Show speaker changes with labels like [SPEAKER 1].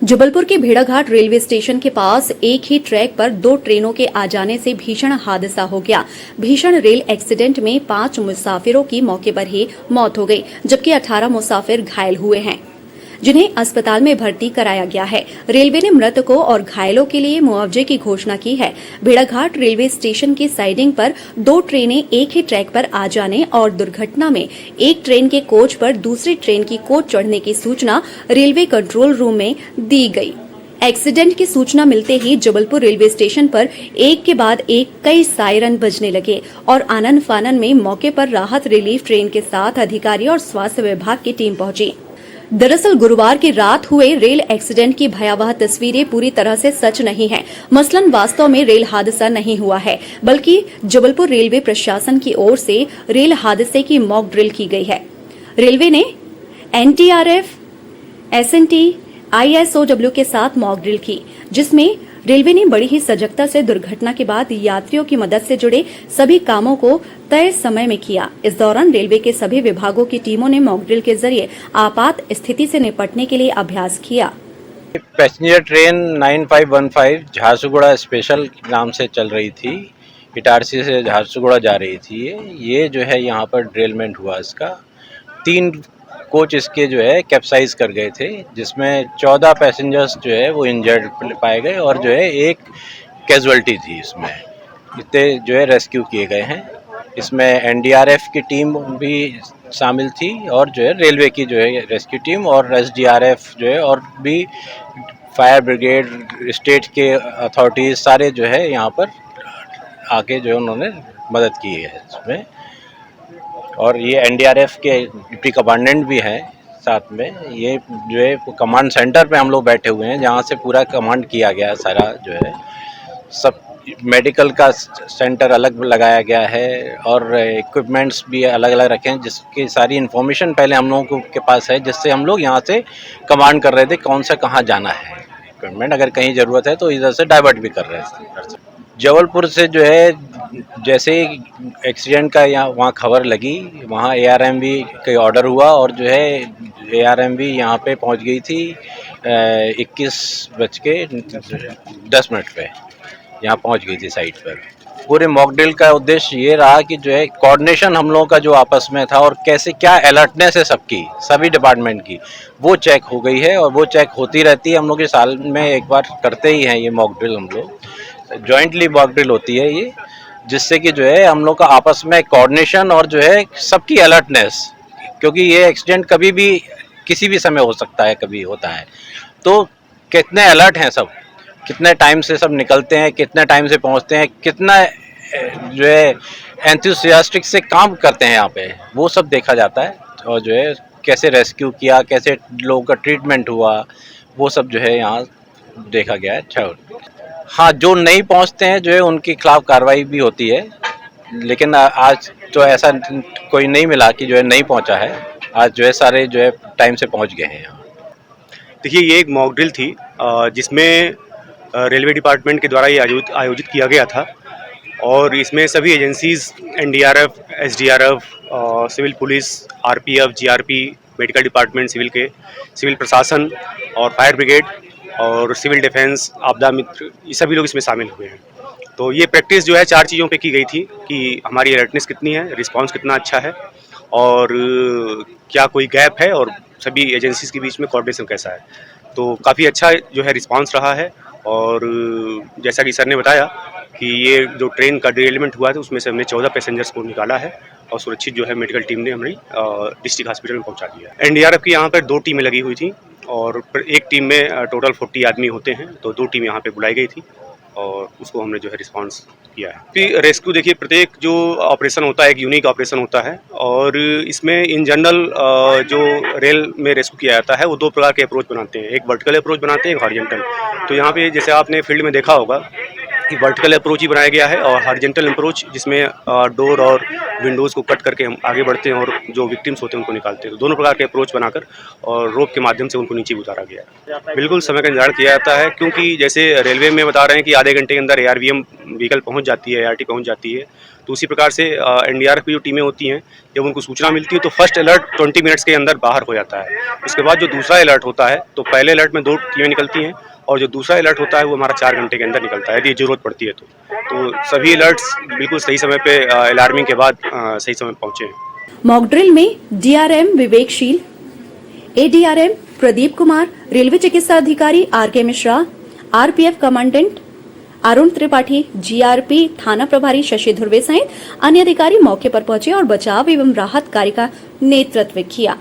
[SPEAKER 1] जबलपुर के भेड़ाघाट railway station के पास एक ही ट्रैक पर दो ट्रेनों के आ जाने से भीषण हादसा हो गया। भीषण रेल एक्सीडेंट में 5 मुसाफिरों की मौके पर ही मौत हो गई, जबकि 18 मुसाफिर घायल हुए हैं, जिन्हें अस्पताल में भर्ती कराया गया है। रेलवे ने मृतकों और घायलों के लिए मुआवजे की घोषणा की है। भेड़ाघाट रेलवे स्टेशन की साइडिंग पर दो ट्रेनें एक ही ट्रैक पर आ जाने और दुर्घटना में एक ट्रेन के कोच पर दूसरी ट्रेन की कोच चढ़ने की सूचना रेलवे कंट्रोल रूम में दी गई। एक्सीडेंट की सूचना मिलते ही जबलपुर रेलवे स्टेशन पर एक के बाद एक कई सायरन बजने लगे और आनन फानन में मौके पर राहत रिलीफ ट्रेन के साथ अधिकारी और स्वास्थ्य विभाग की टीम पहुंची। दरअसल गुरुवार की रात हुए रेल एक्सीडेंट की भयावह तस्वीरें पूरी तरह से सच नहीं है। मसलन वास्तव में रेल हादसा नहीं हुआ है, बल्कि जबलपुर रेलवे प्रशासन की ओर से रेल हादसे की मॉक ड्रिल की गई है। रेलवे ने एनडीआरएफ, एसएनटी, आईएसओडब्ल्यू के साथ मॉक ड्रिल की, जिसमें रेलवे ने बड़ी ही सजगता से दुर्घटना के बाद यात्रियों की मदद से जुड़े सभी कामों को तय समय में किया। इस दौरान रेलवे के सभी विभागों की टीमों ने मॉक ड्रिल के जरिए आपात स्थिति से निपटने के लिए अभ्यास किया।
[SPEAKER 2] पैसेंजर ट्रेन 9515 झारसुगुड़ा स्पेशल नाम से चल रही थी। इटारसी से झारसुगुड़ा जा रही थी। ये जो है यहाँ पर ड्रेलमेंट हुआ। इसका 3 कोच इसके जो है कैप्साइज कर गए थे, जिसमें 14 पैसेंजर्स जो है वो इंजर्ड पाए गए और जो है एक कैजुअल्टी थी। इसमें इतने जो है रेस्क्यू किए गए हैं। इसमें एनडीआरएफ की टीम भी शामिल थी और जो है रेलवे की जो है रेस्क्यू टीम और एसडीआरएफ जो है और भी फायर ब्रिगेड, स्टेट के अथॉरिटीज़ सारे जो है यहाँ पर आके जो है उन्होंने मदद की है इसमें। और ये एनडीआरएफ के डिप्टी कमांडेंट भी हैं साथ में। ये जो है कमांड सेंटर पे हम लोग बैठे हुए हैं, जहाँ से पूरा कमांड किया गया है। सारा जो है सब मेडिकल का सेंटर अलग लगाया गया है और इक्विपमेंट्स भी अलग अलग रखे हैं, जिसकी सारी इन्फॉर्मेशन पहले हम लोगों के पास है, जिससे हम लोग यहाँ से कमांड कर रहे थे कौन सा कहाँ जाना है इक्विपमेंट। अगर कहीं ज़रूरत है तो इधर से डाइवर्ट भी कर रहे थे। जबलपुर से जो है जैसे एक्सीडेंट का यहाँ वहाँ खबर लगी, वहाँ एआरएमबी का ऑर्डर हुआ और जो है एआरएमबी यहाँ पे पहुँच गई थी 21:10 पे यहाँ पहुँच गई थी साइट पर। पूरे मॉक ड्रिल का उद्देश्य ये रहा कि जो है कोऑर्डिनेशन हम लोगों का जो आपस में था और कैसे क्या अलर्टनेस है सबकी, सभी डिपार्टमेंट की, वो चेक हो गई है और वो चेक होती रहती है। हम लोग साल में एक बार करते ही हैं ये मॉक ड्रिल। हम लोग जॉइंटली मॉक ड्रिल होती है ये, जिससे कि जो है हम लोग का आपस में कोऑर्डिनेशन और जो है सबकी अलर्टनेस, क्योंकि ये एक्सीडेंट कभी भी किसी भी समय हो सकता है, कभी होता है। तो कितने अलर्ट हैं सब, कितने टाइम से सब निकलते हैं, कितने टाइम से पहुंचते हैं, कितना जो है एंथुसियास्टिक से काम करते हैं यहाँ पे, वो सब देखा जाता है। और जो है कैसे रेस्क्यू किया, कैसे लोगों का ट्रीटमेंट हुआ, वो सब जो है यहाँ देखा गया है। अच्छा, हाँ, जो नहीं पहुँचते हैं जो है उनके खिलाफ कार्रवाई भी होती है, लेकिन आज तो ऐसा कोई नहीं मिला कि जो है नहीं पहुँचा है। आज जो है सारे जो है टाइम से पहुँच गए हैं यहाँ।
[SPEAKER 3] देखिए, ये एक मॉक ड्रिल थी जिसमें रेलवे डिपार्टमेंट के द्वारा ये आयोजित किया गया था और इसमें सभी agencies NDRF, SDRF, civil police, RPF, GRP, medical department civil प्रशासन और फायर ब्रिगेड और सिविल डिफेंस, आपदा मित्र, ये सभी लोग इसमें शामिल हुए हैं। तो ये प्रैक्टिस जो है 4 चीज़ों पे की गई थी कि हमारी अलर्टनेस कितनी है, रिस्पांस कितना अच्छा है और क्या कोई गैप है और सभी एजेंसीज़ के बीच में कोऑर्डिनेशन कैसा है। तो काफ़ी अच्छा जो है रिस्पांस रहा है और जैसा कि सर ने बताया कि ये जो ट्रेन का डिरेलमेंट हुआ था उसमें से हमने 14 पैसेंजर्स को निकाला है और सुरक्षित जो है मेडिकल टीम ने हमारी डिस्ट्रिक्ट हॉस्पिटल में पहुंचा दिया। एनडीआरएफ की यहाँ पर 2 टीमें लगी हुई थी और एक टीम में टोटल 40 आदमी होते हैं, तो 2 टीम यहाँ पे बुलाई गई थी और उसको हमने जो है रिस्पांस किया है। फिर रेस्क्यू, देखिए प्रत्येक जो ऑपरेशन होता है एक यूनिक ऑपरेशन होता है और इसमें इन जनरल जो रेल में रेस्क्यू किया जाता है वो 2 प्रकार के अप्रोच बनाते हैं, एक वर्टिकल अप्रोच बनाते हैं, एक हॉरिजॉन्टल। तो यहाँ पे जैसे आपने फील्ड में देखा होगा कि वर्टिकल अप्रोच ही बनाया गया है और हॉरिजॉन्टल अप्रोच जिसमें डोर और विंडोज़ को कट करके हम आगे बढ़ते हैं और जो विक्टिम्स होते हैं उनको निकालते हैं। तो दोनों प्रकार के अप्रोच बनाकर और रोप के माध्यम से उनको नीचे उतारा गया है। बिल्कुल समय का इंतजार किया जाता है, क्योंकि जैसे रेलवे में बता रहे हैं कि आधे घंटे के अंदर एआरवीएम व्हीकल पहुंच जाती है, एआरटी पहुंच जाती है, तो उसी प्रकार से एनडीआरएफ की जो टीमें होती हैं, जब उनको सूचना मिलती है तो फर्स्ट अलर्ट 20 मिनट्स के अंदर बाहर हो जाता है। उसके बाद जो दूसरा अलर्ट होता है तो पहले अलर्ट में 2 टीमें निकलती हैं और जो दूसरा अलर्ट होता है वो हमारा 4 घंटे के अंदर निकलता है यदि ज़रूरत पड़ती है तो सभी अलर्ट्स बिल्कुल सही समय पे अलार्मिंग के बाद सही समय पहुँचे हैं।
[SPEAKER 1] मॉक ड्रिल में DRM Vivekshil, ADRM Pradeep Kumar, railway चिकित्सा अधिकारी RK Mishra, RPF commandant Arun Tripathi, GRP थाना प्रभारी शशि धुर्वे सहित अन्य अधिकारी मौके पर पहुंचे और बचाव एवं राहत कार्य का नेतृत्व किया।